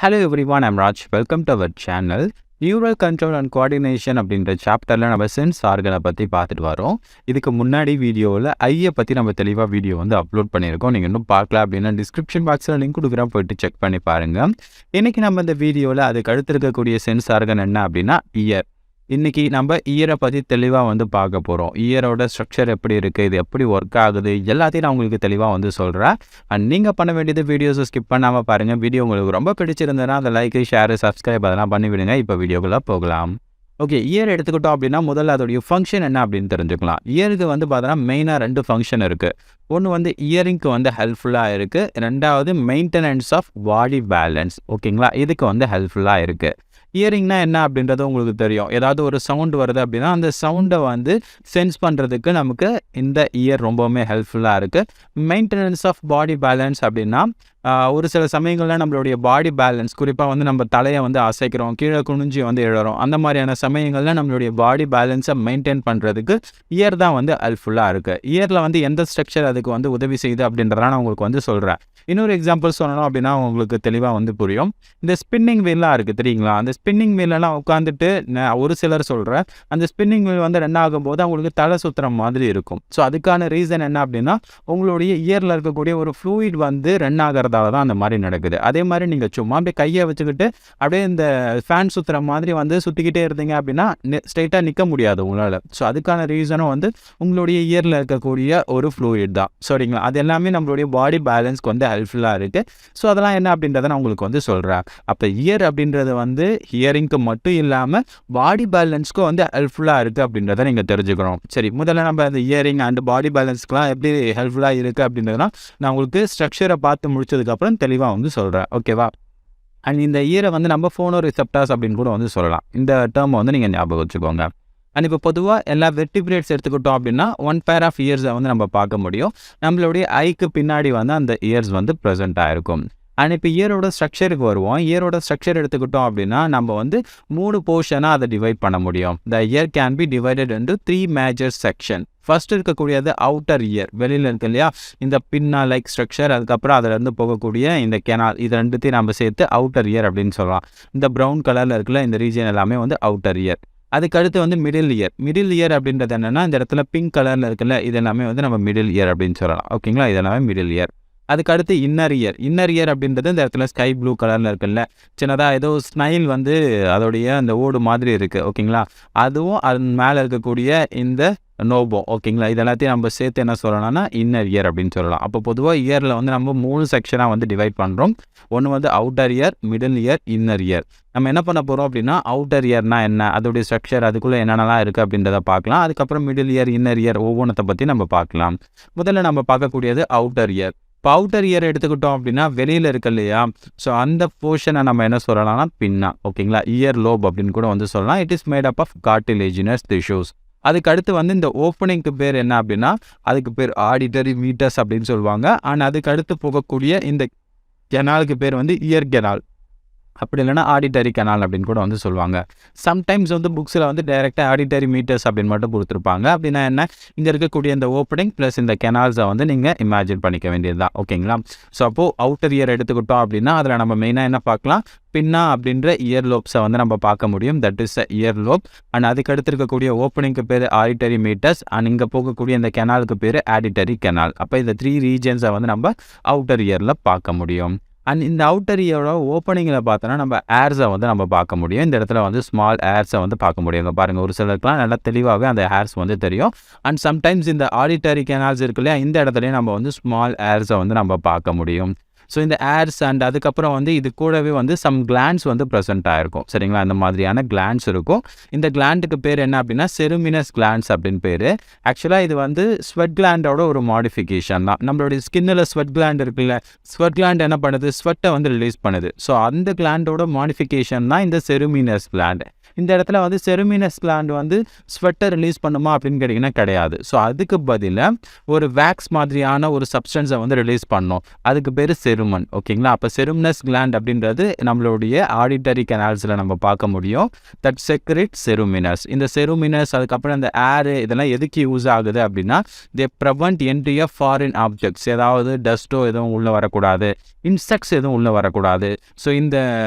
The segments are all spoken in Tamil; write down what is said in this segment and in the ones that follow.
Hello everyone, I'm Raj. Welcome to our channel. Neural control and coordination அப்படின்ற சாப்டரில் நம்ம சென்ஸ் ஆர்கனை பற்றி பார்த்துட்டு வரோம். இதுக்கு முன்னாடி வீடியோவில் ஐயை பற்றி நம்ம தெளிவாக வீடியோ அப்லோட் பண்ணியிருக்கோம். நீங்கள் இன்னும் பார்க்கல அப்படின்னா டிஸ்கிரிப்ஷன் பாக்ஸில் லிங்க் கொடுக்குறேன், போய்ட்டு செக் பண்ணி பாருங்கள். இன்றைக்கி நம்ம இந்த வீடியோவில் அதுக்கு அடுத்து இருக்கக்கூடிய சென்ஸ் ஆர்கன் என்ன அப்படின்னா இயர். இன்றைக்கி நம்ம இயரை பற்றி தெளிவாக பார்க்க போகிறோம். இயரோட ஸ்ட்ரக்சர் எப்படி இருக்குது, இது எப்படி ஒர்க் ஆகுது, எல்லாத்தையும் நான் உங்களுக்கு தெளிவாக சொல்கிறேன். அண்ட் நீங்கள் பண்ண வேண்டியது வீடியோஸை ஸ்கிப் பண்ணாமல் பாருங்கள். வீடியோ உங்களுக்கு ரொம்ப பிடிச்சிருந்ததுன்னா அந்த லைக், ஷேர், சப்ஸ்கிரைப் அதெல்லாம் பண்ணிவிடுங்க. இப்போ வீடியோக்குள்ளே போகலாம். ஓகே, இயர் எடுத்துக்கிட்டோம் அப்படின்னா முதல்ல அதோடைய ஃபங்க்ஷன் என்ன அப்படின்னு தெரிஞ்சுக்கலாம். இயருக்கு பார்த்தோன்னா மெயினாக 2 ஃபங்க்ஷன் இருக்குது. ஒன்று இயரிங்க்கு ஹெல்ப்ஃபுல்லாக இருக்குது. ரெண்டாவது மெயின்டெனன்ஸ் ஆஃப் பாடி பேலன்ஸ். ஓகேங்களா, இதுக்கு ஹெல்ப்ஃபுல்லாக இருக்குது. இயரிங்னா என்ன அப்படின்றது உங்களுக்கு தெரியும். ஏதாவது ஒரு சவுண்ட் வருது அப்படின்னா அந்த சவுண்டை சென்ஸ் பண்ணுறதுக்கு நமக்கு இந்த இயர் ரொம்பவுமே ஹெல்ப்ஃபுல்லாக இருக்குது. மெயின்டெனன்ஸ் ஆஃப் பாடி பேலன்ஸ் அப்படின்னா ஒரு சில சமயங்களில் நம்மளுடைய பாடி பேலன்ஸ், குறிப்பாக நம்ம தலையை அசைக்கிறோம், கீழே குனிஞ்சி எழுறோம், அந்த மாதிரியான சமயங்களில் நம்மளுடைய பாடி பேலன்ஸை மெயின்டைன் பண்ணுறதுக்கு இயர் தான் ஹெல்ப்ஃபுல்லாக இருக்குது. இயரில் எந்த ஸ்ட்ரக்சர் அதுக்கு உதவி செய்யுது அப்படின்றத நான் உங்களுக்கு சொல்கிறேன். இன்னொரு எக்ஸாம்பிள் சொல்லணும் அப்படின்னா உங்களுக்கு தெளிவாக புரியும். இந்த ஸ்பின்னிங் வீல்லாம் இருக்குது தெரியுங்களா? அந்த ஸ்பின்னிங் வீலெல்லாம் உட்காந்துட்டு ஒரு சிலர் சொல்கிறேன், அந்த ஸ்பின்னிங் வீல் ரன் ஆகும்போது அவங்களுக்கு தலை சுற்றுற மாதிரி இருக்கும். ஸோ அதுக்கான ரீசன் என்ன அப்படின்னா உங்களுடைய இயரில் இருக்கக்கூடிய ஒரு ஃப்ளூயிட் ரன் ஆகிறதால தான் அந்த மாதிரி நடக்குது. அதே மாதிரி நீங்கள் சும்மா அப்படியே கையை வச்சுக்கிட்டு அப்படியே இந்த ஃபேன் சுற்றுற மாதிரி சுற்றிக்கிட்டே இருந்தீங்க அப்படின்னா ஸ்ட்ரைட்டாக நிற்க முடியாது உங்களால். ஸோ அதுக்கான ரீசனும் உங்களுடைய இயரில் இருக்கக்கூடிய ஒரு ஃப்ளூயிட் தான். சரிங்களா? அது எல்லாமே நம்மளுடைய பாடி பேலன்ஸ்க்கு ஹெல்ப்ஃபுல்லாக இருக்குது. ஸோ அதெல்லாம் என்ன அப்படின்றத நான் உங்களுக்கு சொல்கிறேன். அப்போ இயர் அப்படின்றது ஹியரிங்க்கு மட்டும் இல்லாமல் பாடி பேலன்ஸ்க்கும் ஹெல்ப்ஃபுல்லாக இருக்குது அப்படின்றத நீங்கள் தெரிஞ்சுக்கணும். சரி, முதல்ல நம்ம அந்த இயரிங் அண்ட் பாடி பேலன்ஸ்க்குலாம் எப்படி ஹெல்ப்ஃபுல்லாக இருக்குது அப்படின்றதுலாம் நான் உங்களுக்கு ஸ்ட்ரக்சரை பார்த்து முடிச்சதுக்கப்புறம் தெளிவாக சொல்கிறேன். ஓகேவா? அண்ட் இந்த இயரை நம்ம ஃபோனோ ரிசெப்டார்ஸ் அப்படின்னு கூட சொல்லலாம். இந்த டேர்மை நீங்கள் ஞாபகம் வச்சுக்கோங்க. அண்ட் இப்போ பொதுவாக எல்லா வெர்டிபிரேட்ஸ் எடுத்துக்கிட்டோம் அப்படின்னா 1 pair ஆஃப் இயர்ஸை நம்ம பார்க்க முடியும். நம்மளுடைய ஐக்கு பின்னாடி அந்த இயர்ஸ் ப்ரெசென்ட் ஆகிருக்கும். அண்ட் இப்போ இயரோட ஸ்ட்ரக்சருக்கு வருவோம். இயரோட ஸ்ட்ரக்சர் எடுத்துக்கிட்டோம் அப்படின்னா நம்ம 3 போர்ஷனாக அதை டிவைட் பண்ண முடியும். The year can be divided into 3 major section. First இருக்கக்கூடியது அவுட்டர் இயர், வெளியில் இருக்கு இல்லையா, இந்த பின்னா லைக் ஸ்ட்ரக்சர். அதுக்கப்புறம் அதிலேருந்து போகக்கூடிய இந்த கெனால், இது ரெண்டுத்தையும் நம்ம சேர்த்து அவுட்டர் இயர் அப்படின்னு சொல்லலாம். இந்த ப்ரௌன் கலரில் இருக்குல்ல இந்த ரீஜன் எல்லாமே அவுட்டர் இயர். அதுக்கடுத்து மிடில் இயர். மிடில் இயர் அப்படின்றது என்னென்னா இந்த இடத்துல பிங்க் கலரில் இருக்குல்ல, இது எல்லாமே நம்ம மிடில் இயர் அப்படின்னு சொல்லலாம். ஓகேங்களா? இதெல்லாமே மிடில் இயர். அதுக்கடுத்து இன்னர் இயர். இன்னர் இயர் அப்படின்றது இந்த இடத்துல ஸ்கை ப்ளூ கலரில் இருக்குல்ல, சின்னதாக ஏதோ ஸ்னைல் அதோடைய அந்த ஓடு மாதிரி இருக்குது. ஓகேங்களா? அதுவும் அது மேலே இருக்கக்கூடிய இந்த நோபோ. ஓகேங்களா? இது எல்லாத்தையும் நம்ம சேர்த்து என்ன சொல்லலாம்னா இன்னர் இயர் அப்படின்னு சொல்லலாம். அப்போ பொதுவாக இயரில் நம்ம 3 செக்ஷனாக டிவைட் பண்ணுறோம். ஒன்று outer year, middle year, inner year. நம்ம என்ன பண்ண போகிறோம் அப்படின்னா அவுட்டர் இயர்னா என்ன, அதோடைய ஸ்ட்ரக்சர், அதுக்குள்ளே என்னென்னலாம் இருக்குது அப்படின்றத பார்க்கலாம். அதுக்கப்புறம் மிடில் இயர், இன்னர் இயர் ஒவ்வொன்றத்தை பற்றி நம்ம பார்க்கலாம். முதல்ல நம்ம பார்க்கக்கூடியது அவுட்டர் இயர். இப்போ அவுட்டர் இயர் எடுத்துக்கிட்டோம் அப்படின்னா வெளியில் இருக்கு இல்லையா, ஸோ அந்த போர்ஷனை நம்ம என்ன சொல்லலாம்னா பின்னா. ஓகேங்களா? இயர் லோப் அப்படின்னு கூட சொல்லலாம். It is made up of cartilaginous tissues. அதுக்கு அடுத்து இந்த ஓப்பனிங்க்கு பேர் என்ன அப்படின்னா அதுக்கு பேர் ஆடிட்டரி மீட்டர்ஸ் அப்படின்னு சொல்லுவாங்க. அண்ட் அதுக்கு அடுத்து போகக்கூடிய இந்த கெனாலுக்கு பேர் இயர் கெனால், அப்படி இல்லைனா ஆடிட்டரி கெனால் அப்படின்னு கூட சொல்லுவாங்க. சம்டைம்ஸ் புக்ஸில் டைரெக்டாக ஆடிட்டரி மீட்டர்ஸ் அப்படின்னு மட்டும் கொடுத்துருப்பாங்க. அப்படின்னா என்ன, இங்கே இருக்கக்கூடிய இந்த ஓப்பனிங் ப்ளஸ் இந்த கெனால்ஸை நீங்கள் இமேஜின் பண்ணிக்க வேண்டியது தான். ஓகேங்களா? ஸோ அப்போது அவுட்டர் இயர் எடுத்துக்கிட்டோம் அப்படின்னா அதில் நம்ம மெயினாக என்ன பார்க்கலாம், பின்னா அப்படின்ற இயர் லோப்ஸை நம்ம பார்க்க முடியும். That is a year lobe. And அதுக்கு அடுத்து இருக்கக்கூடிய ஓப்பனிங்க்கு பேர் ஆடிட்டரி மீட்டர்ஸ். அண்ட் இங்கே போகக்கூடிய இந்த கெனாலுக்கு பேர் ஆடிட்டரி கெனால். அப்போ இந்த 3 ரீஜன்ஸை நம்ம அவுட்டர் இயரில் பார்க்க முடியும். அண்ட் இந்த அவுட்டர் இயரோட ஓப்பனிங்கில் பார்த்தோன்னா நம்ம ஏர்ஸை நம்ம பார்க்க முடியும். இந்த இடத்துல ஸ்மால் ஏர்ஸை பார்க்க முடியும். இங்கே பாருங்கள், ஒரு சிலருக்குலாம் நல்லா தெளிவாகவே அந்த ஏர்ஸ் தெரியும். அண்ட் சம்டைம்ஸ் இந்த ஆடிட்டரி கெனால்ஸ் இருக்கு இல்லையா, இந்த இடத்துலையும் நம்ம ஸ்மால் ஏர்ஸை நம்ம பார்க்க முடியும். ஸோ இந்த ஏர்ஸ் அண்ட் அதுக்கப்புறம் இது கூடவே சம் கிளாண்ட்ஸ் ப்ரெசென்ட் ஆகிருக்கும். சரிங்களா? அந்த மாதிரியான கிளாண்ட்ஸ் இருக்கும். இந்த கிளாண்டுக்கு பேர் என்ன அப்படின்னா செருமினஸ் கிளாண்ட்ஸ் அப்படின்னு பேர். ஆக்சுவலாக இது ஸ்வெட் கிளாண்டோட ஒரு மாடிஃபிகேஷன் தான். நம்மளுடைய ஸ்கின்னில் ஸ்வெட் கிளாண்ட் இருக்குல்ல, ஸ்வெட் கிளாண்ட் என்ன பண்ணுது, ஸ்வெட்டை ரிலீஸ் பண்ணுது. ஸோ அந்த கிளாண்டோட மாடிஃபிகேஷன் தான் இந்த செருமினஸ் கிளாண்ட். இந்த இடத்துல வந்து செருமினஸ் கிளாண்ட் வந்து ஸ்வெட்டை ரிலீஸ் பண்ணுமா அப்படின்னு கேட்டிங்கன்னா கிடையாது. ஸோ அதுக்கு பதிலாக ஒரு வேக்ஸ் மாதிரியான ஒரு சப்ஸ்டன்ஸை வந்து ரிலீஸ் பண்ணோம். அதுக்கு பேர் செருமன். ஓகேங்களா? அப்போ செருமினஸ் கிளாண்ட் அப்படின்றது நம்மளுடைய ஆடிட்டரி கெனால்ஸில் நம்ம பார்க்க முடியும். That secrete ceruminous. இந்த செருமினஸ் அதுக்கப்புறம் இந்த ஏர் இதெல்லாம் எதுக்கு யூஸ் ஆகுது அப்படின்னா they prevent entry of foreign objects. ஏதாவது டஸ்ட்டோ எதுவும் உள்ளே வரக்கூடாது, இன்செக்ட்ஸ் எதுவும் உள்ளே வரக்கூடாது. ஸோ இந்த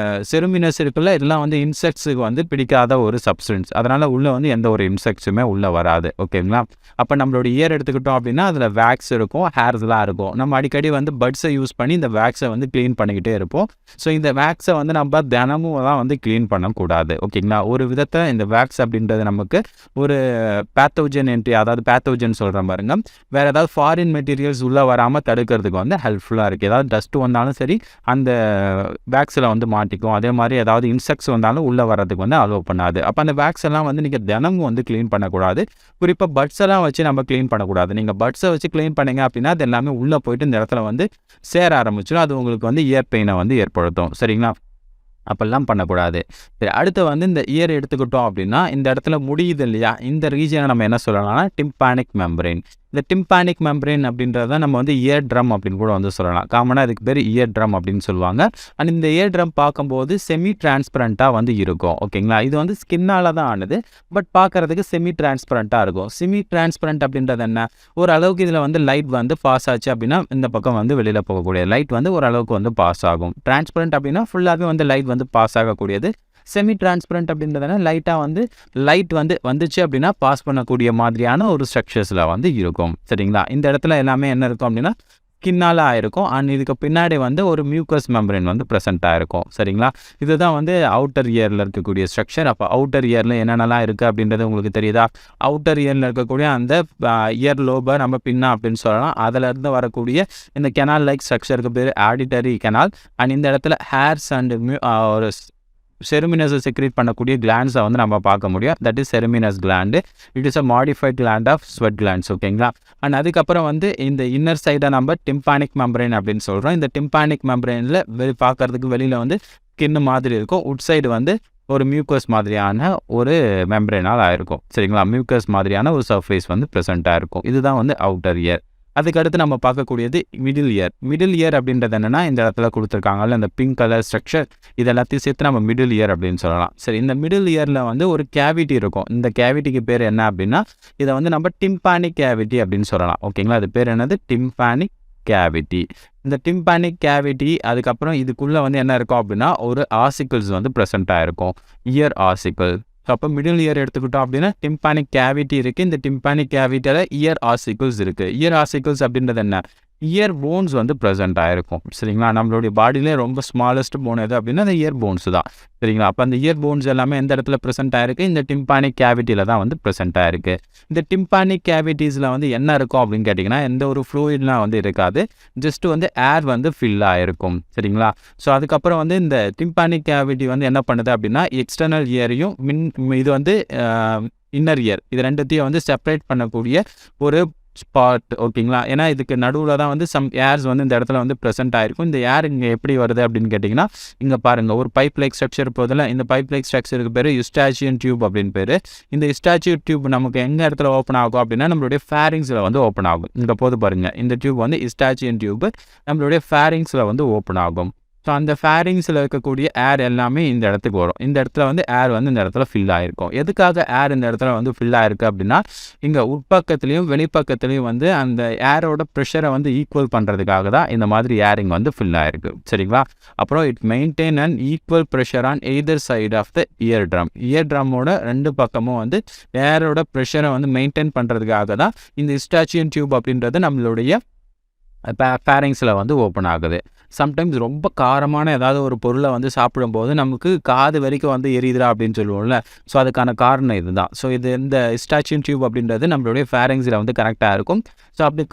செருமினஸ் இருக்குல்ல, இதெல்லாம் வந்து இன்செக்ட்ஸுக்கு வந்து பிடிக்காத ஒரு சப்ஸ்டன்ஸ். அதனால் உள்ளே வந்து எந்த ஒரு இன்செக்ட்ஸுமே உள்ளே வராது. ஓகேங்களா? அப்போ நம்மளோட இயர் எடுத்துக்கிட்டோம் அப்படின்னா அதில் வேக்ஸ் இருக்கும், ஹேர்ஸ்லாம் இருக்கும். நம்ம அடிக்கடி வந்து பட்ஸை யூஸ் பண்ணி இந்த வேக்ஸை வந்து க்ளீன் பண்ணிக்கிட்டே இருப்போம். ஸோ இந்த வேக்ஸை வந்து நம்ம தினமும் தான் வந்து க்ளீன் பண்ணக்கூடாது. ஓகேங்களா? ஒரு விதத்தில் இந்த வேக்ஸ் அப்படின்றது நமக்கு ஒரு பேத்தோஜன் என்ட்ரி, அதாவது பேத்தோஜன் சொல்கிறேன் பாருங்க, வேறு ஏதாவது ஃபாரின் மெட்டீரியல்ஸ் உள்ளே வராமல் தடுக்கிறதுக்கு வந்து ஹெல்ப்ஃபுல்லாக இருக்குது. ஏதாவது டஸ்ட்டு வந்தாலும் சரி அந்த வேக்ஸில் வந்து மாட்டிக்கும். அதே மாதிரி ஏதாவது இன்செக்ட்ஸ் வந்தாலும் உள்ளே வர்றதுக்கு வந்து அலோவ் பண்ணாது. அப்போ அந்த வேக்ஸ் எல்லாம் வந்து நீங்கள் தினமும் வந்து க்ளீன் பண்ணக்கூடாது. குறிப்பாக பட்ஸ் எல்லாம் வச்சு நம்ம க்ளீன் பண்ணக்கூடாது. நீங்கள் பட்ஸை வச்சு க்ளீன் பண்ணீங்க அப்படின்னா அது எல்லாமே உள்ளே போயிட்டு இந்த இடத்துல வந்து சேர ஆரம்பிச்சிடும். அது உங்களுக்கு வந்து இயர் பெயினை வந்து ஏற்படுத்தும். சரிங்களா? அப்பெல்லாம் பண்ணக்கூடாது. சரி, அடுத்து வந்து இந்த இயர் எடுத்துக்கிட்டோம் அப்படின்னா இந்த இடத்துல முடியுது இல்லையா, இந்த ரீஜனை நம்ம என்ன சொல்லலாம்னா டிம்பானிக் மெம்பரேன். இந்த டிம்பானிக் மெம்பரேன் அப்படின்றத நம்ம வந்து இயர் ட்ரம் அப்படின்னு கூட வந்து சொல்லலாம். காமனாக இதுக்கு பேர் இயர் ட்ரம் அப்படின்னு சொல்லுவாங்க. அண்ட் இந்த இயர் ட்ரம் பார்க்கும்போது செமி டிரான்ஸ்பரண்ட்டாக வந்து இருக்கும். ஓகேங்களா? இது வந்து ஸ்கின்னால் தான் ஆனது, பட் பார்க்குறதுக்கு செமி டிரான்ஸ்பரண்ட்டாக இருக்கும். செமி டிரான்ஸ்பரண்ட் அப்படின்றது என்ன, ஓரளவுக்கு இதில் வந்து லைட் வந்து பாஸ் ஆச்சு அப்படின்னா இந்த பக்கம் வந்து வெளியில் போகக்கூடிய லைட் வந்து ஓரளவுக்கு வந்து பாஸ் ஆகும். டிரான்ஸ்பரண்ட் அப்படின்னா ஃபுல்லாகவே வந்து லைட் வந்து பாஸ் ஆகக்கூடியது. செமி டிரான்ஸ்பரண்ட் அப்படின்றதுனா லைட்டாக வந்து லைட் வந்து வந்துச்சு அப்படின்னா பாஸ் பண்ணக்கூடிய மாதிரியான ஒரு ஸ்ட்ரக்சர்ஸில் வந்து இருக்கும். சரிங்களா? இந்த இடத்துல எல்லாமே என்ன இருக்கும் அப்படின்னா ஸ்கின்னால் ஆயிருக்கும். அண்ட் இதுக்கு பின்னாடி வந்து ஒரு மியூக்கஸ் மெம்பரேன் வந்து ப்ரெசென்ட் ஆகிருக்கும். சரிங்களா? இதுதான் வந்து அவுட்டர் இயரில் இருக்கக்கூடிய ஸ்ட்ரக்சர். அப்போ அவுட்டர் இயரில் என்னென்னலாம் இருக்குது அப்படின்றது உங்களுக்கு தெரியுதா? அவுட்டர் இயரில் இருக்கக்கூடிய அந்த இயர் லோபை நம்ம பின்னா அப்படின்னு சொல்லலாம். அதிலேருந்து வரக்கூடிய இந்த கெனால் லைக் ஸ்ட்ரக்சருக்கு பேர் ஆடிட்டரி கெனால். அண்ட் இந்த இடத்துல ஹேர்ஸ் அண்ட் ஒரு செருமினஸை செக்ரேட் பண்ணக்கூடிய கிளாண்ட்ஸை வந்து நம்ம பார்க்க முடியும். That is ceruminous gland. It is a modified gland of sweat glands. ஓகேங்களா? அண்ட் அதுக்கப்புறம் வந்து இந்த இன்னர் சைடை நம்ம டிம்பானிக் மெம்பரேன் அப்படின்னு சொல்கிறோம். இந்த டிம்பானிக் மெம்பரேனில் பார்க்கறதுக்கு வெளியில் வந்து ஸ்கின்னு மாதிரி இருக்கும். உட் சைடு வந்து ஒரு மியூக்கஸ் மாதிரியான ஒரு மெம்பரேனால் ஆயிருக்கும். சரிங்களா? மியூக்கஸ் மாதிரியான ஒரு சர்ஃபேஸ் வந்து ப்ரெசென்ட்டாக இருக்கும். இதுதான் வந்து அவுட்டர் இயர். அதுக்கடுத்து நம்ம பார்க்கக்கூடியது மிடில் இயர். மிடில் இயர் அப்படின்றது என்னென்னா இந்த இடத்துல கொடுத்துருக்காங்கல்ல இந்த பிங்க் கலர் ஸ்ட்ரக்சர், இது எல்லாத்தையும் சேர்த்து நம்ம மிடில் இயர் அப்படின்னு சொல்லலாம். சரி, இந்த மிடில் இயரில் வந்து ஒரு கேவிட்டி இருக்கும். இந்த கேவிட்டிக்கு பேர் என்ன அப்படின்னா இதை வந்து நம்ம டிம்பானிக் கேவிட்டி அப்படின்னு சொல்லலாம். ஓகேங்களா? அது பேர் என்னது? Tympanic cavity. இந்த டிம்பானிக் கேவிட்டி அதுக்கப்புறம் இதுக்குள்ளே வந்து என்ன இருக்கும் அப்படின்னா ஒரு ஆசிக்கிள்ஸ் வந்து ப்ரெசென்ட்டாக இருக்கும், இயர் ஆசிக்கிள். ஸோ அப்போ மிடில் இயர் எடுத்துக்கிட்டோம் அப்படின்னா டிம்பானிக் கேவிட்டி இருக்குது. இந்த டிம்பானிக் கேவிட்டியில் இயர் ஆசிக்கிள்ஸ் இருக்குது. இயர் ஆசிக்கிள்ஸ் அப்படின்றது என்ன, இயர் போன்ஸ் வந்து ப்ரெசென்ட் ஆகிருக்கும். சரிங்களா? நம்மளுடைய பாடியிலே ரொம்ப ஸ்மாலஸ்ட் போன் எது அப்படின்னா அந்த இயர் போன்ஸ் தான். சரிங்களா? அப்போ அந்த இயர் போன்ஸ் எல்லாமே எந்த இடத்துல ப்ரெசென்ட் ஆகிருக்கு, இந்த டிம்பானிக் கேவிட்டியில் தான் வந்து ப்ரெசென்ட் ஆகிருக்கு. இந்த டிம்பானிக் கேவிட்டிஸில் வந்து என்ன இருக்கும் அப்படின்னு கேட்டிங்கன்னா எந்த ஒரு ஃப்ளூயிட்லாம் வந்து இருக்காது, ஜஸ்ட் வந்து ஏர் வந்து ஃபில் ஆகிருக்கும். சரிங்களா? ஸோ அதுக்கப்புறம் வந்து இந்த டிம்பானிக் கேவிட்டி வந்து என்ன பண்ணுது அப்படின்னா எக்ஸ்டர்னல் இயரையும் இது வந்து இன்னர் இயர், இது ரெண்டுத்தையும் வந்து செப்பரேட் பண்ணக்கூடிய ஒரு ஸ்பாட். ஓகேங்களா? ஏன்னா இதுக்கு நடுவில் தான் வந்து சம் ஏர்ஸ் வந்து இந்த இடத்துல வந்து ப்ரெசென்ட் ஆகிருக்கும். இந்த ஏர் இங்கே எப்படி வருது அப்படின்னு கேட்டிங்கன்னா இங்கே பாருங்கள், ஒரு பைப் லைக் ஸ்ட்ரக்சர் போதில் இந்த பைப் லைக் ஸ்ட்ரக்சருக்கு பேர் யுஸ்டாச்சியன் டியூப் அப்படின்னு பேர். இந்த யுஸ்டாச்சியன் டியூப் நமக்கு எங்கே இடத்துல ஓப்பன் ஆகும் அப்படின்னா நம்மளுடைய ஃபேரிங்ஸில் வந்து ஓப்பன் ஆகும். இங்கே போது பாருங்கள், இந்த டியூப் வந்து யுஸ்டாச்சியன் டியூப் நம்மளுடைய ஃபேரிங்ஸில் வந்து ஓப்பன் ஆகும். ஸோ அந்த ஃபேரிங்ஸில் இருக்கக்கூடிய ஏர் எல்லாமே இந்த இடத்துக்கு வரும். இந்த இடத்துல வந்து ஏர் வந்து இந்த இடத்துல ஃபில் ஆகிருக்கும். எதுக்காக ஏர் இந்த இடத்துல வந்து ஃபில் ஆகிருக்கு அப்படின்னா இங்கே உட்பக்கத்துலேயும் வெளிப்பக்கத்துலேயும் வந்து அந்த ஏரோட ப்ரெஷரை வந்து ஈக்குவல் பண்ணுறதுக்காக தான் இந்த மாதிரி ஏரிங் வந்து ஃபில் ஆகிருக்கு. சரிங்களா? அப்புறம் it maintain and equal pressure on either side of the eardrum. Ear ட்ரம்மோட ரெண்டு பக்கமும் வந்து ஏரோட ப்ரெஷரை வந்து மெயின்டைன் பண்ணுறதுக்காக தான் இந்த யுஸ்டாச்சியன் டியூப் அப்படின்றது நம்மளுடைய ஃபேரிங்ஸில் வந்து ஓப்பன் ஆகுது. சம்டைம்ஸ் ரொம்ப காரமான ஏதாவது ஒரு பொருளை வந்து சாப்பிடும்போது நமக்கு காது வரைக்கும் வந்து எரியுதுடா அப்படின்னு சொல்லுவோம்ல, ஸோ அதுக்கான காரணம் இதுதான். ஸோ இது இந்த யுஸ்டாச்சியன் டியூப் அப்படின்றது நம்மளுடைய ஃபேரிங்ஸில் வந்து கரெக்டாக இருக்கும். ஸோ அப்படி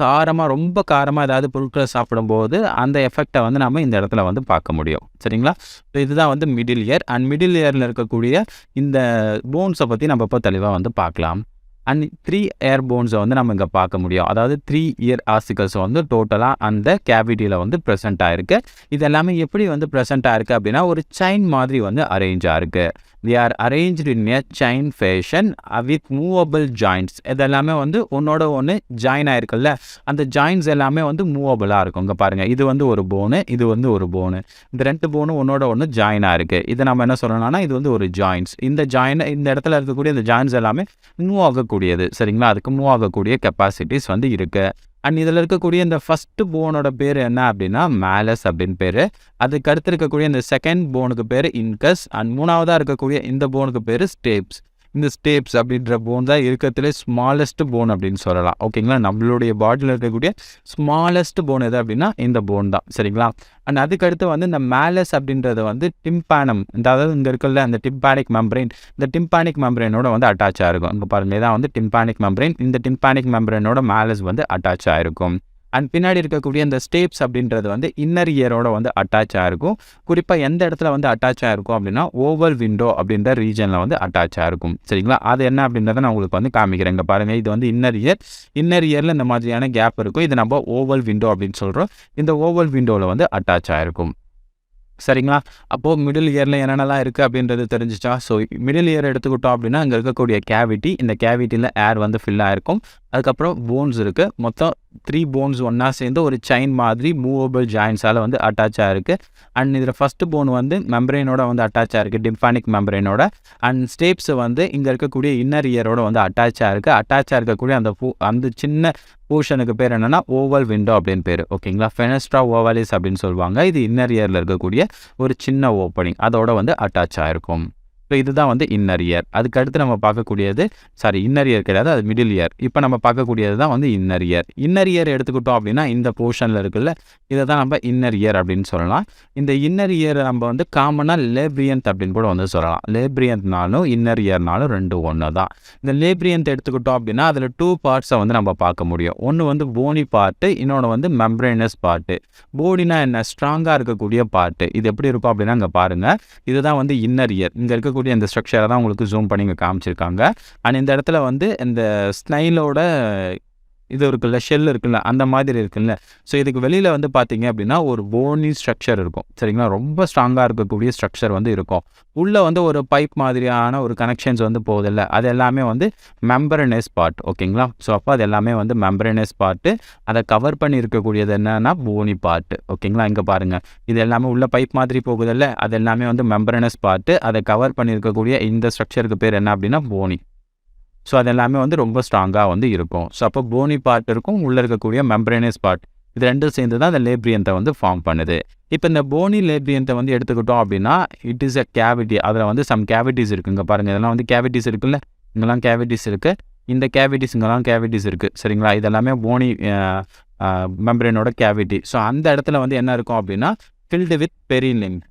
ரொம்ப காரமாக ஏதாவது பொருட்களை சாப்பிடும்போது அந்த எஃபெக்டை வந்து நம்ம இந்த இடத்துல வந்து பார்க்க முடியும். சரிங்களா? ஸோ இதுதான் வந்து மிடில் இயர். அண்ட் மிடில் இயரில் இருக்கக்கூடிய இந்த போன்ஸை பற்றி நம்ம இப்போ தெளிவாக வந்து பார்க்கலாம். அண்ட் 3 ஏர் போன்ஸை வந்து நம்ம இங்கே பார்க்க முடியும். அதாவது 3 இயர் ஆசிக்கல்ஸ் வந்து டோட்டலாக அந்த கேவிட்டியில் வந்து ப்ரெசென்ட் ஆகிருக்கு. இது எல்லாமே எப்படி வந்து ப்ரெசென்ட் ஆகிருக்கு அப்படின்னா ஒரு செயின் மாதிரி வந்து அரேஞ்ச் ஆகிருக்கு. they are arranged in a chain fashion with movable joints. இதெல்லாமே வந்து ஒன்னோட ஒன்று ஜாயின் ஆயிருக்குல்ல, அந்த ஜாயின்ஸ் எல்லாமே வந்து மூவபிளாக இருக்கும். இங்கே பாருங்கள், இது வந்து ஒரு போனு, இது வந்து ஒரு போனு, இந்த 2 போனும் ஒன்னோட ஒன்று ஜாயினாக இருக்குது. இதை நம்ம என்ன சொல்லணும்னா இது வந்து ஒரு ஜாயின்ஸ். இந்த இடத்துல இருக்கக்கூடிய இந்த ஜாயின்ஸ் எல்லாமே மூவ் ஆகக்கூடியது. சரிங்களா, அதுக்கு மூவ் ஆகக்கூடிய கெப்பாசிட்டிஸ் வந்து இருக்குது. அண்ட் இதில் இருக்கக்கூடிய இந்த ஃபஸ்ட்டு போனோட பேர் என்ன அப்படின்னா மேலஸ் அப்படின்னு பேர். அதுக்கு அடுத்து இருக்கக்கூடிய இந்த செகண்ட் போனுக்கு பேர் இன்கஸ். அண்ட் மூணாவதாக இருக்கக்கூடிய இந்த போனுக்கு பேர் ஸ்டேப்ஸ். இந்த ஸ்டேப்ஸ் அப்படின்ற போன் தான் இருக்கிறதுலே ஸ்மாலஸ்ட் போன் அப்படின்னு சொல்லலாம். ஓகேங்களா, நம்மளுடைய பாடியில் இருக்கக்கூடிய ஸ்மாலஸ்ட் போன் எது அப்படின்னா இந்த போன் தான். சரிங்களா, அண்ட் அதுக்கடுத்து வந்து இந்த மேலஸ் அப்படின்றது வந்து டிம்பானம், அதாவது இங்கே இருக்குல்ல அந்த டிம்பானிக் மெம்பரைன், இந்த டிம்பானிக் மெம்பரைனோட வந்து அட்டாச் ஆகிருக்கும். இங்கே பாருங்கள், இதான் வந்து டிம்பானிக் மெம்பரைன். இந்த டிம்பானிக் மெம்பரைனோட மேலஸ் வந்து அட்டாச் ஆகிருக்கும். அண்ட் பின்னாடி இருக்கக்கூடிய இந்த ஸ்டேப்ஸ் அப்படின்றது வந்து இன்னர் இயரோட வந்து அட்டாச் ஆகிருக்கும். குறிப்பாக எந்த இடத்துல வந்து அட்டாச் ஆகிருக்கும் அப்படின்னா ஓவல் விண்டோ அப்படின்ற ரீஜனில் வந்து அட்டாச் ஆகிருக்கும். சரிங்களா, அது என்ன அப்படின்றத நான் உங்களுக்கு வந்து காமிக்கிறேன். இங்கே பாருங்கள், இது வந்து இன்னர் இயரில் இந்த மாதிரியான கேப் இருக்கும். இது நம்ம ஓவல் விண்டோ அப்படின்னு சொல்கிறோம். இந்த ஓவல் விண்டோவில் வந்து அட்டாச் ஆகிருக்கும். சரிங்களா, அப்போது மிடில் இயரில் என்னென்னலாம் இருக்குது அப்படின்றது தெரிஞ்சிச்சா? ஸோ மிடில் இயர் எடுத்துக்கிட்டோம் அப்படின்னா அங்கே இருக்கக்கூடிய கேவிட்டி, இந்த கேவிட்டியில் ஏர் வந்து ஃபில் ஆகிருக்கும். அதுக்கப்புறம் போன்ஸ் இருக்குது. மொத்தம் 3 போன்ஸ் ஒன்றா சேர்ந்து ஒரு செயின் மாதிரி மூவபிள் ஜாயின்ஸால் வந்து அட்டாச் ஆகிருக்கு. அண்ட் இதில் ஃபஸ்ட்டு போன் வந்து மெம்பரைனோட வந்து அட்டாச் ஆகிருக்கு, டிம்பானிக் மெம்பரைனோட. அண்ட் ஸ்டேப்ஸ் வந்து இங்கே இருக்கக்கூடிய இன்னர் இயரோட வந்து அட்டாச் ஆகிருக்கு. அட்டாச் ஆகிருக்கக்கூடிய அந்த சின்ன போர்ஷனுக்கு பேர் என்னென்னா ஓவல் விண்டோ அப்படின்னு பேர். ஓகேங்களா, ஃபெனஸ்ட்ரா ஓவலிஸ் அப்படின்னு சொல்லுவாங்க. இது இன்னர் இயரில் இருக்கக்கூடிய ஒரு சின்ன ஓப்பனிங், அதோட வந்து அட்டாச் ஆகிருக்கும். ஸோ இதுதான் வந்து இன்னர் இயர். அதுக்கடுத்து நம்ம பார்க்கக்கூடியது இன்னர் இயர் கிடையாது, அது மிடில் இயர். இப்போ நம்ம பார்க்கக்கூடியது தான் வந்து இன்னர் இயர். இன்னர் இயர் எடுத்துக்கிட்டோம் அப்படின்னா இந்த போர்ஷனில் இருக்குல்ல, இதை தான் நம்ம இன்னர் இயர் அப்படின்னு சொல்லலாம். இந்த இன்னர் இயர் நம்ம வந்து காமனாக லேப்ரியன்த் அப்படின்னு கூட வந்து சொல்லலாம். லேப்ரியன்த்னாலும் இன்னர் இயர்னாலும் 2 ஒன்று தான். இந்த லேப்ரியன்த் எடுத்துக்கிட்டோம் அப்படின்னா அதில் 2 பார்ட்ஸை வந்து நம்ம பார்க்க முடியும். ஒன்று வந்து போனி பார்ட்டு, இன்னொன்று வந்து மெம்பரேனஸ் பார்ட்டு. போனினா என்ன, ஸ்ட்ராங்காக இருக்கக்கூடிய பார்ட்டு. இது எப்படி இருக்கும் அப்படின்னா இங்கே பாருங்கள், இதுதான் வந்து இன்னர் இயர். இங்கே இருக்கக்கூடிய இந்த ஸ்ட்ரக்சரை தான் உங்களுக்கு ஜூம் பண்ணி இங்கே காமிச்சிருக்காங்க. அண்ட் இந்த இடத்துல வந்து இந்த ஸ்னைலோட இது இருக்குல்ல, ஷெல் இருக்குல்ல, அந்த மாதிரி இருக்குல்ல. ஸோ இதுக்கு வெளியில் வந்து பார்த்தீங்க அப்படின்னா ஒரு போனி ஸ்ட்ரக்சர் இருக்கும். சரிங்களா, ரொம்ப ஸ்ட்ராங்காக இருக்கக்கூடிய ஸ்ட்ரக்சர் வந்து இருக்கும். உள்ளே வந்து ஒரு பைப் மாதிரியான ஒரு கனெக்ஷன்ஸ் வந்து போகுதில்ல, அது எல்லாமே வந்து மெம்பரனஸ் பார்ட். ஓகேங்களா, ஸோ அப்போ அது எல்லாமே வந்து மெம்பரனஸ் பார்ட்டு. அதை கவர் பண்ணி இருக்கக்கூடியது என்னன்னா போனி பார்ட்டு. ஓகேங்களா, இங்கே பாருங்கள், இது எல்லாமே உள்ள பைப் மாதிரி போகுதில்ல, அது எல்லாமே வந்து மெம்பரனஸ் பார்ட்டு. அதை கவர் பண்ணியிருக்கக்கூடிய இந்த ஸ்ட்ரக்சருக்கு பேர் என்ன அப்படின்னா போனி. ஸோ அது எல்லாமே வந்து ரொம்ப ஸ்ட்ராங்காக வந்து இருக்கும். ஸோ அப்போ போனி பார்ட் இருக்கும், உள்ளே இருக்கக்கூடிய மெம்பரேனஸ் பார்ட், இது ரெண்டும் சேர்ந்து தான் அந்த லேப்ரியன்த்தை வந்து ஃபார்ம் பண்ணுது. இப்போ இந்த போனி லேப்ரியன்த்தை வந்து எடுத்துக்கிட்டோம் அப்படின்னா இட் இஸ் அ கேவிட்டி. அதில் வந்து சம் கேவிட்டிஸ் இருக்குது. இங்கே பாருங்கள், இதெல்லாம் வந்து கேவிட்டிஸ் இருக்குல்ல, இங்கெல்லாம் கேவிட்டிஸ் இருக்குது, இந்த கேவிட்டிஸ் இங்கெல்லாம் கேவிட்டிஸ் இருக்குது. சரிங்களா, இதெல்லாமே போனி மெம்பரேனோட கேவிட்டி. ஸோ அந்த இடத்துல வந்து என்ன இருக்கும் அப்படின்னா ஃபில்டு வித்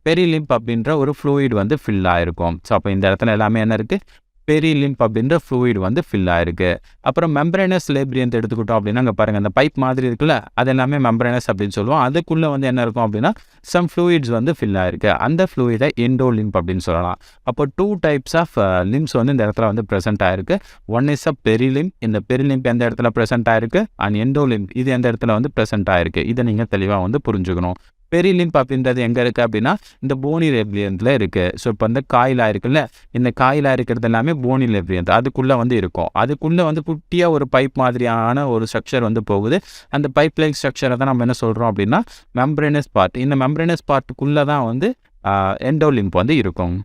பெரிலிம்ப் அப்படின்ற ஒரு ஃப்ளூயிட் வந்து ஃபில் ஆகிருக்கும். ஸோ அப்போ இந்த இடத்துல எல்லாமே என்ன இருக்குது, பெரிலிம்ப் அப்படின்ற ஃப்ளூயிட் வந்து ஃபில் ஆயிருக்கு. அப்புறம் மெம்பரேனஸ் லேப்ரியன்த் எடுத்துக்கிட்டோம் அப்படின்னா அங்கே பாருங்கள், அந்த பைப் மாதிரி இருக்குல்ல, அது எல்லாமே மெம்பரேனஸ் அப்படின்னு சொல்லுவோம். அதுக்குள்ளே வந்து என்ன இருக்கும் அப்படின்னா சம் ஃப்ளூயிட்ஸ் வந்து ஃபில் ஆயிருக்கு. அந்த ஃப்ளூயிடை எண்டோலிம்ப் அப்படின்னு சொல்லலாம். அப்போ 2 டைப்ஸ் ஆஃப் லிம்ப்ஸ் வந்து இந்த இடத்துல வந்து ப்ரெசென்ட் ஆயிருக்கு. ஒன் இஸ் அ பெரிலிம்ப், இந்த பெரிலிம்ப் எந்த இடத்துல ப்ரெசென்ட் ஆயிருக்கு, அண்ட் எண்டோலிம்ப் இது எந்த இடத்துல வந்து ப்ரெசென்ட் ஆயிருக்கு. இதை நீங்கள் தெளிவாக வந்து புரிஞ்சுக்கணும். பெரிலிம்ப் அப்படின்றது எங்கே இருக்குது அப்படின்னா இந்த போனி லேப்ரியன்த்தில் இருக்குது. ஸோ இப்போ இந்த காயிலாக இருக்குல்ல, இந்த காயிலாக இருக்கிறது எல்லாமே போனி லேப்ரியன்த், அதுக்குள்ளே வந்து இருக்கும். அதுக்குள்ளே வந்து குட்டியாக ஒரு பைப் மாதிரியான ஒரு ஸ்ட்ரக்சர் வந்து போகுது. அந்த பைப் லைக் ஸ்ட்ரக்சரை தான் நம்ம என்ன சொல்கிறோம் அப்படின்னா மெம்பரேனஸ் பார்ட். இந்த மெம்பரேனஸ் பார்ட்டுக்குள்ளே தான் வந்து எண்டோலிம்ப் வந்து இருக்கும்.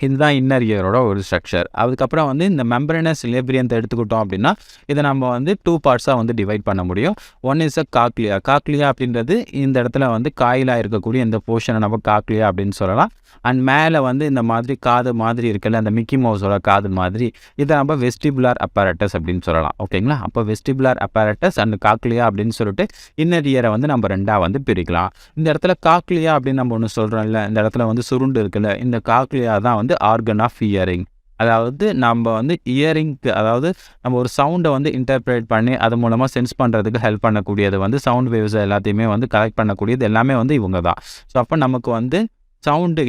இதுதான் இன்னர் இயரோட ஒரு ஸ்ட்ரக்சர். அதுக்கப்புறம் வந்து இந்த மெம்பரேனஸ் லேப்ரியன்த்தை எடுத்துக்கிட்டோம் அப்படின்னா இதை நம்ம வந்து 2 பார்ட்ஸாக வந்து டிவைட் பண்ண முடியும். One is a cochlea. Cochlea அப்படின்றது இந்த இடத்துல வந்து காயிலாக இருக்கக்கூடிய இந்த போர்ஷனை நம்ம காக்லியா அப்படின்னு சொல்லலாம். அண்ட் மேலே வந்து இந்த மாதிரி காது மாதிரி இருக்குல்ல, அந்த மிக்கி மவுஸோட காது மாதிரி, இதை நம்ம வெஸ்டிபுலார் அப்பேரட்டஸ் அப்படின்னு சொல்லலாம். ஓகேங்களா, அப்போ வெஸ்டிபுலார் அப்பேரட்டஸ் அண்ட் காக்லியா அப்படின்னு சொல்லிட்டு இன்னர் இயரை வந்து நம்ம 2ஆக வந்து பிரிக்கலாம். இந்த இடத்துல காக்லியா அப்படின்னு நம்ம ஒன்று சொல்கிறோம் இல்லை, இந்த இடத்துல வந்து சுருண்டு இருக்குல்ல, இந்த காக்லியா தான் வந்து ஆர்கன் ஆஃப் ஹியரிங். அதாவது நம்ம வந்து இயரிங்க்கு, அதாவது நம்ம ஒரு சவுண்டை வந்து இன்டர்பிரேட் பண்ணி அது மூலமாக சென்ஸ் பண்ணுறதுக்கு ஹெல்ப் பண்ணக்கூடியது வந்து சவுண்ட் வேவ்ஸ் எல்லாத்தையுமே வந்து கலெக்ட் பண்ணக்கூடியது எல்லாமே வந்து இவங்க தான். ஸோ அப்போ நமக்கு வந்து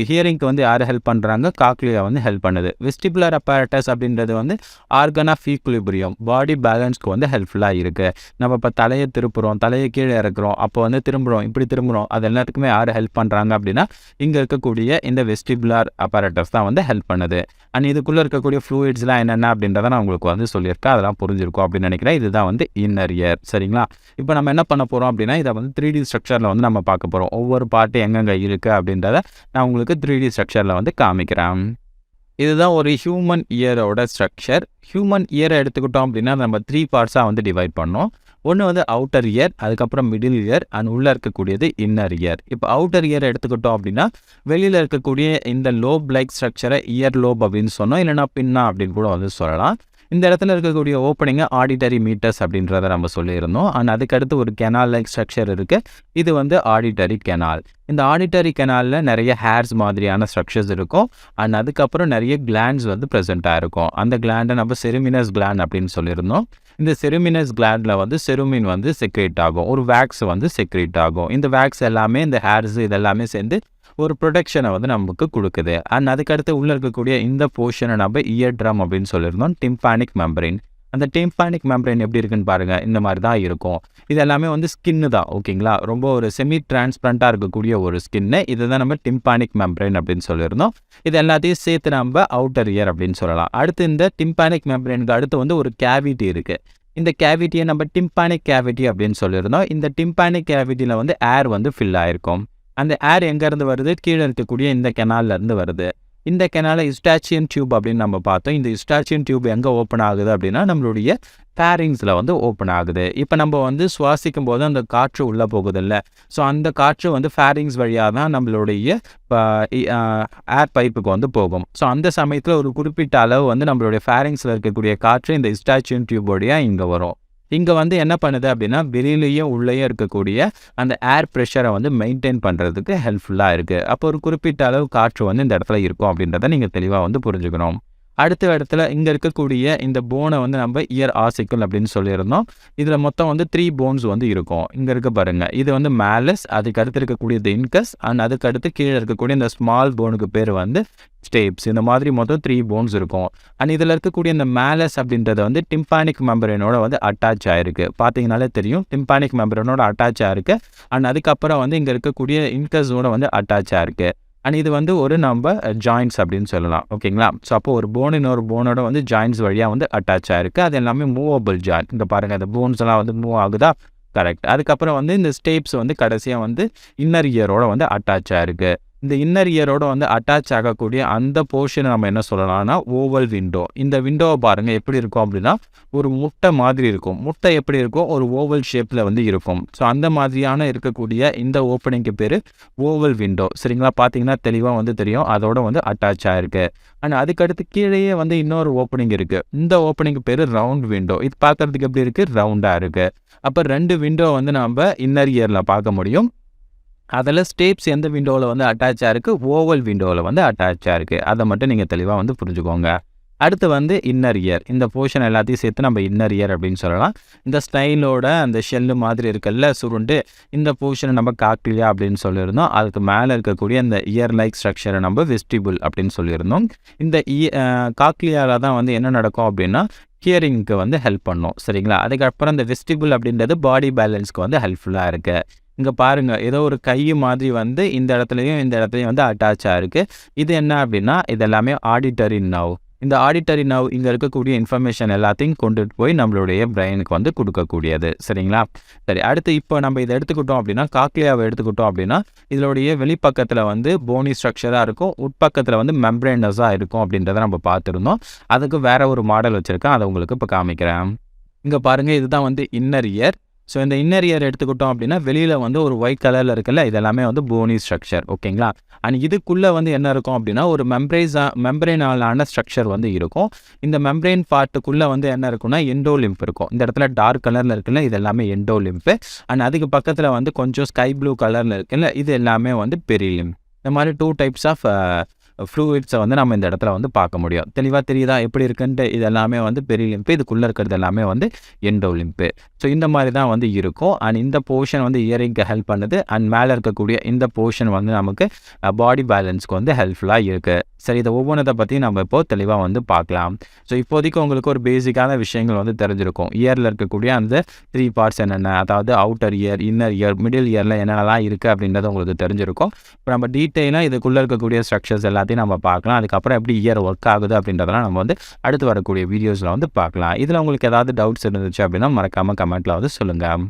ஹியரிங்க்கு வந்து யார் ஹெல்ப் பண்ணுறாங்க? காக்லியா வந்து ஹெல்ப் பண்ணுது. வெஸ்டிபுலர் அப்பரேட்டஸ் அப்படின்றது வந்து ஆர்கன் ஆஃப் ஈக்விலிபிரியம், பாடி பேலன்ஸ்க்கு வந்து ஹெல்ப்ஃபுல்லாக இருக்குது. நம்ம இப்போ தலையை திருப்புறோம், தலையை கீழே இறக்குறோம், அப்போ வந்து திரும்புகிறோம், இப்படி திரும்புகிறோம், அது எல்லாத்துக்குமே யார் ஹெல்ப் பண்ணுறாங்க அப்படின்னா இங்கே இருக்கக்கூடிய இந்த வெஸ்டிபுலர் அப்பரேட்டஸ் தான் வந்து ஹெல்ப் பண்ணுது. அண்ட் இதுக்குள்ளே இருக்கக்கூடிய ஃப்ளூயிட்ஸ்லாம் என்னென்ன அப்படின்றத நான் உங்களுக்கு வந்து சொல்லியிருக்கேன். அதெல்லாம் புரிஞ்சிருக்கும் அப்படின்னு நினைக்கிறேன். இதுதான் வந்து இன்னர் இயர். சரிங்களா? இப்போ நம்ம என்ன பண்ண போகிறோம் அப்படின்னா இதை வந்து 3D ஸ்ட்ரக்சரில் வந்து நம்ம பார்க்க போகிறோம். ஒவ்வொரு பார்ட்டு எங்கெங்கே இருக்குது அப்படின்றத நான் உங்களுக்கு 3D ஸ்ட்ரக்சரில் வந்து காமிக்கிறேன். இதுதான் ஒரு ஹியூமன் இயரோட ஸ்ட்ரக்சர். ஹியூமன் இயரை எடுத்துக்கிட்டோம் அப்படின்னா நம்ம 3 பார்ட்ஸாக வந்து டிவைட் பண்ணோம். ஒன்று வந்து அவுட்டர் இயர், அதுக்கப்புறம் மிடில் இயர் அண்ட் உள்ளே இருக்கக்கூடியது இன்னர் இயர். இப்போ அவுட்டர் இயர் எடுத்துக்கிட்டோம் அப்படின்னா வெளியில் இருக்கக்கூடிய இந்த லோப் லைக் ஸ்ட்ரக்சரை இயர் லோப் அப்படின்னு சொன்னோம், இல்லைனா பின்னா அப்படின்னு கூட வந்து சொல்லலாம். இந்த இடத்துல இருக்கக்கூடிய ஓப்பனிங்கை ஆடிட்டரி மீட்டர்ஸ் அப்படின்றத நம்ம சொல்லியிருந்தோம். அண்ட் அதுக்கடுத்து ஒரு கெனால் லைக் ஸ்ட்ரக்சர் இருக்குது. இது வந்து ஆடிட்டரி கெனால். இந்த ஆடிட்டரி கெனாலில் நிறைய ஹேர்ஸ் மாதிரியான ஸ்ட்ரக்சர்ஸ் இருக்கும். அண்ட் அதுக்கப்புறம் நிறைய கிளாண்ட்ஸ் வந்து ப்ரெசென்ட்டாக இருக்கும். அந்த கிளாண்டை நம்ம செருமினஸ் கிளாண்ட் அப்படின்னு சொல்லியிருந்தோம். இந்த செருமினஸ் கிளாண்டில் வந்து செருமின் வந்து செக்ரேட் ஆகும், ஒரு வேக்ஸ் வந்து செக்ரேட் ஆகும். இந்த வேக்ஸ் எல்லாமே இந்த ஹேர்ஸ் இதெல்லாமே சேர்ந்து ஒரு ப்ரொடெக்ஷனை வந்து நமக்கு கொடுக்குது. அண்ட் அதுக்கடுத்து உள்ளே இருக்கக்கூடிய இந்த போர்ஷனை நம்ம இயர் ட்ரம் அப்படின்னு சொல்லியிருந்தோம், டிம்பானிக் மெம்பரைன். அந்த டிம்பானிக் மெம்பரைன் எப்படி இருக்குன்னு பாருங்கள், இந்த மாதிரி தான் இருக்கும். இது எல்லாமே வந்து ஸ்கின்னு தான். ஓகேங்களா? ரொம்ப ஒரு செமி டிரான்ஸ்பரண்ட்டாக இருக்கக்கூடிய ஒரு ஸ்கின்னு. இதை தான் நம்ம டிம்பானிக் மெம்பரைன் அப்படின்னு சொல்லியிருந்தோம். இது எல்லாத்தையும் சேர்த்து நம்ம அவுட்டர் இயர் அப்படின்னு சொல்லலாம். அடுத்து இந்த டிம்பானிக் மெம்பரைனுக்கு அடுத்து வந்து ஒரு கேவிட்டி இருக்குது. இந்த கேவிட்டியை நம்ம டிம்பானிக் கேவிட்டி அப்படின்னு சொல்லியிருந்தோம். இந்த டிம்பானிக் கேவிட்டியில் வந்து ஏர் வந்து ஃபில் ஆகிருக்கும். அந்த ஏர் எங்கேருந்து வருது? கீழே இருக்கக்கூடிய இந்த கெனால்லேருந்து வருது. இந்த கெனாலை யுஸ்டாச்சியன் டியூப் அப்படின்னு நம்ம பார்த்தோம். இந்த யுஸ்டாச்சியன் டியூப் எங்கே ஓப்பன் ஆகுது அப்படின்னா நம்மளுடைய ஃபேரிங்ஸில் வந்து ஓப்பன் ஆகுது. இப்போ நம்ம வந்து சுவாசிக்கும் போது அந்த காற்று உள்ளே போகுதில்ல, ஸோ அந்த காற்று வந்து ஃபேரிங்ஸ் வழியாக தான் நம்மளுடைய ஏர் பைப்புக்கு வந்து போகும். ஸோ அந்த சமயத்தில் ஒரு குறிப்பிட்ட அளவு வந்து நம்மளுடைய ஃபேரிங்ஸில் இருக்கக்கூடிய காற்று இந்த யுஸ்டாச்சியன் டியூப் வழியாக இங்கே வரும். இங்கே வந்து என்ன பண்ணுது அப்படின்னா வெளியிலேயும் உள்ளேயும் இருக்கக்கூடிய அந்த ஏர் ப்ரெஷரை வந்து மெயின்டைன் பண்ணுறதுக்கு ஹெல்ப்ஃபுல்லாக இருக்குது. அப்போ ஒரு குறிப்பிட்ட அளவு காற்று வந்து இந்த இடத்துல இருக்கும் அப்படின்றத நீங்கள் தெளிவாக வந்து புரிஞ்சுக்கணும். அடுத்த இடத்துல இங்கே இருக்கக்கூடிய இந்த போனை வந்து நம்ம இயர் ஆசிக்கல் அப்படின்னு சொல்லியிருந்தோம். இதில் மொத்தம் வந்து 3 போன்ஸ் வந்து இருக்கும். இங்கே இருக்க பாருங்கள், இது வந்து மேலஸ், அதுக்கு அடுத்து இருக்கக்கூடியது இன்கஸ் அண்ட் அதுக்கு அடுத்து கீழே இருக்கக்கூடிய இந்த ஸ்மால் போனுக்கு பேர் வந்து ஸ்டேப்ஸ். இந்த மாதிரி மொத்தம் 3 போன்ஸ் இருக்கும். அண்ட் இதில் இருக்கக்கூடிய இந்த மேலஸ் அப்படின்றது வந்து டிம்பானிக் மெம்பரேனோட வந்து அட்டாச் ஆகிருக்கு. பார்த்தீங்கனாலே தெரியும், டிம்பானிக் மெம்பரேனோட அட்டாச் ஆகிருக்கு. அண்ட் அதுக்கப்புறம் வந்து இங்கே இருக்கக்கூடிய இன்கஸோட வந்து அட்டாச் ஆகிருக்கு. அண்ட் இது வந்து ஒரு நம்ம ஜாயின்ட்ஸ் அப்படின்னு சொல்லலாம். ஓகேங்களா? ஸோ அப்போ ஒரு போன் இன்னொரு போனோட வந்து ஜாயின்ட்ஸ் வழியாக வந்து அட்டாச் ஆகிருக்கு. அது எல்லாமே மூவபிள் ஜாயின்ட். இந்த பாருங்கள், இந்த போன்ஸ் எல்லாம் வந்து மூவ் ஆகுதா? கரெக்ட். அதுக்கப்புறம் வந்து இந்த ஸ்டேப்ஸ் வந்து கடைசியாக வந்து இன்னர் இயரோட வந்து அட்டாச் ஆகிருக்கு. இந்த இன்னர் இயரோட வந்து அட்டாச் ஆகக்கூடிய அந்த போர்ஷனை நம்ம என்ன சொல்லலாம்னா ஓவல் விண்டோ. இந்த விண்டோவை பாருங்கள் எப்படி இருக்கும் அப்படின்னா ஒரு முட்டை மாதிரி இருக்கும். முட்டை எப்படி இருக்கும்? ஒரு ஓவல் ஷேப்பில் வந்து இருக்கும். ஸோ அந்த மாதிரியான இருக்கக்கூடிய இந்த ஓப்பனிங்க்கு பேர் ஓவல் விண்டோ. சரிங்களா? பார்த்தீங்கன்னா தெளிவாக வந்து தெரியும், அதோட வந்து அட்டாச் ஆகிருக்கு. அண்ட் அதுக்கடுத்து கீழேயே வந்து இன்னொரு ஓப்பனிங் இருக்குது. இந்த ஓப்பனிங்க்கு பேர் ரவுண்ட் விண்டோ. இது பார்க்குறதுக்கு எப்படி இருக்குது? ரவுண்டாக இருக்குது. அப்போ 2 விண்டோ வந்து நம்ம இன்னர் இயரில் பார்க்க முடியும். அதில் ஸ்டேப்ஸ் எந்த விண்டோவில் வந்து அட்டாச் ஆகிருக்கு? ஓவல் விண்டோவில் வந்து அட்டாச் ஆகிருக்கு. அதை மட்டும் நீங்கள் தெளிவாக வந்து புரிஞ்சுக்கோங்க. அடுத்து வந்து இன்னர் இயர். இந்த போர்ஷன் எல்லாத்தையும் சேர்த்து நம்ம இன்னர் இயர் அப்படின்னு சொல்லலாம். இந்த ஸ்டைலோட அந்த ஷெல்லு மாதிரி இருக்குல்ல சுருண்டு, இந்த போர்ஷனை நம்ம காக்லியா அப்படின்னு சொல்லியிருந்தோம். அதுக்கு மேலே இருக்கக்கூடிய இந்த இயர் லைக் ஸ்ட்ரக்சரை நம்ம வெஸ்டிபுல் அப்படின்னு சொல்லியிருந்தோம். இந்த காக்லியாவில் தான் வந்து என்ன நடக்கும் அப்படின்னா ஹியரிங்க்கு வந்து ஹெல்ப் பண்ணும். சரிங்களா? அதுக்கப்புறம் இந்த வெஸ்டிபுல் அப்படின்றது பாடி பேலன்ஸ்க்கு வந்து ஹெல்ப்ஃபுல்லாக இருக்குது. இங்கே பாருங்கள், ஏதோ ஒரு கை மாதிரி வந்து இந்த இடத்துலையும் இந்த இடத்துலையும் வந்து அட்டாச் ஆகிருக்கு. இது என்ன அப்படின்னா இது எல்லாமே ஆடிட்டரி நர்வ். இந்த ஆடிட்டரி நர்வ் இங்கே இருக்கக்கூடிய இன்ஃபர்மேஷன் எல்லாத்தையும் கொண்டுட்டு போய் நம்மளுடைய பிரெயினுக்கு வந்து கொடுக்கக்கூடியது. சரிங்களா? சரி, அடுத்து இப்போ நம்ம இதை எடுத்துக்கிட்டோம் அப்படின்னா காக்லியாவை எடுத்துக்கிட்டோம் அப்படின்னா இதனுடைய வெளிப்பக்கத்தில் வந்து போனி ஸ்ட்ரக்சராக இருக்கும், உட்பக்கத்தில் வந்து மெம்பரேனஸாக இருக்கும் அப்படின்றத நம்ம பார்த்துருந்தோம். அதுக்கு வேறு ஒரு மாடல் வச்சுருக்கேன், அதை உங்களுக்கு இப்போ காமிக்கிறேன். இங்கே பாருங்கள், இதுதான் வந்து இன்னர் இயர். ஸோ இந்த இன்னர் இயர் எடுத்துக்கிட்டோம் அப்படின்னா வெளியில் வந்து ஒரு ஒயிட் கலரில் இருக்குல்ல, இதெல்லாமே வந்து போனி ஸ்ட்ரக்சர். ஓகேங்களா? அண்ட் இதுக்குள்ளே வந்து என்ன இருக்கும் அப்படின்னா ஒரு மெம்பரேனாலான ஸ்ட்ரக்சர் வந்து இருக்கும். இந்த மெம்பரேன் பார்ட்டுக்குள்ளே வந்து என்ன இருக்குன்னா எண்டோலிம்ப் இருக்கும். இந்த இடத்துல டார்க் கலரில் இருக்குல்ல, இது எல்லாமே எண்டோலிம்ப்பு. அண்ட் அதுக்கு பக்கத்தில் வந்து கொஞ்சம் ஸ்கை ப்ளூ கலரில் இருக்குல்ல, இது எல்லாமே வந்து பெரிலிம்ப். இந்த மாதிரி 2 டைப்ஸ் ஆஃப் ஃப்ளூயிட்ஸை வந்து நம்ம இந்த இடத்துல வந்து பார்க்க முடியும். தெளிவாக தெரியுதா எப்படி இருக்குன்ட்டு? இது எல்லாமே வந்து பெரிய லிம்பு, இதுக்குள்ளே இருக்கிறது எல்லாமே வந்து எண்டோ லிம்பு. ஸோ இந்த மாதிரி தான் வந்து இருக்கும். அண்ட் இந்த போர்ஷன் வந்து இயரிங்க்கு ஹெல்ப் பண்ணுது. அண்ட் மேலே இருக்கக்கூடிய இந்த போர்ஷன் வந்து நமக்கு பாடி பேலன்ஸ்க்கு வந்து ஹெல்ப்ஃபுல்லாக இருக்குது. சரி, இதை ஒவ்வொன்றத்தை பற்றி நம்ம இப்போது தெளிவாக வந்து பார்க்கலாம். ஸோ இப்போதைக்கு உங்களுக்கு ஒரு பேசிக்கான விஷயங்கள் வந்து தெரிஞ்சிருக்கும். இயரில் இருக்கக்கூடிய அந்த 3 பார்ட்ஸ் என்னென்ன, அதாவது outer year, inner year, middle இயரில் என்னென்னலாம் இருக்குது அப்படின்றது உங்களுக்கு தெரிஞ்சிருக்கும். இப்போ நம்ம டீட்டெயிலாக இதுக்குள்ளே இருக்கக்கூடிய ஸ்ட்ரக்சர்ஸ் எல்லாத்தையும் நம்ம பார்க்கலாம். அதுக்கப்புறம் எப்படி இயர் ஒர்க் ஆகுது அப்படின்றதெல்லாம் நம்ம வந்து அடுத்து வரக்கூடிய வீடியோஸில் வந்து பார்க்கலாம். இதில் உங்களுக்கு ஏதாவது டவுட்ஸ் இருந்துச்சு அப்படின்னா மறக்காமல் கமெண்ட்டில் வந்து சொல்லுங்கள்.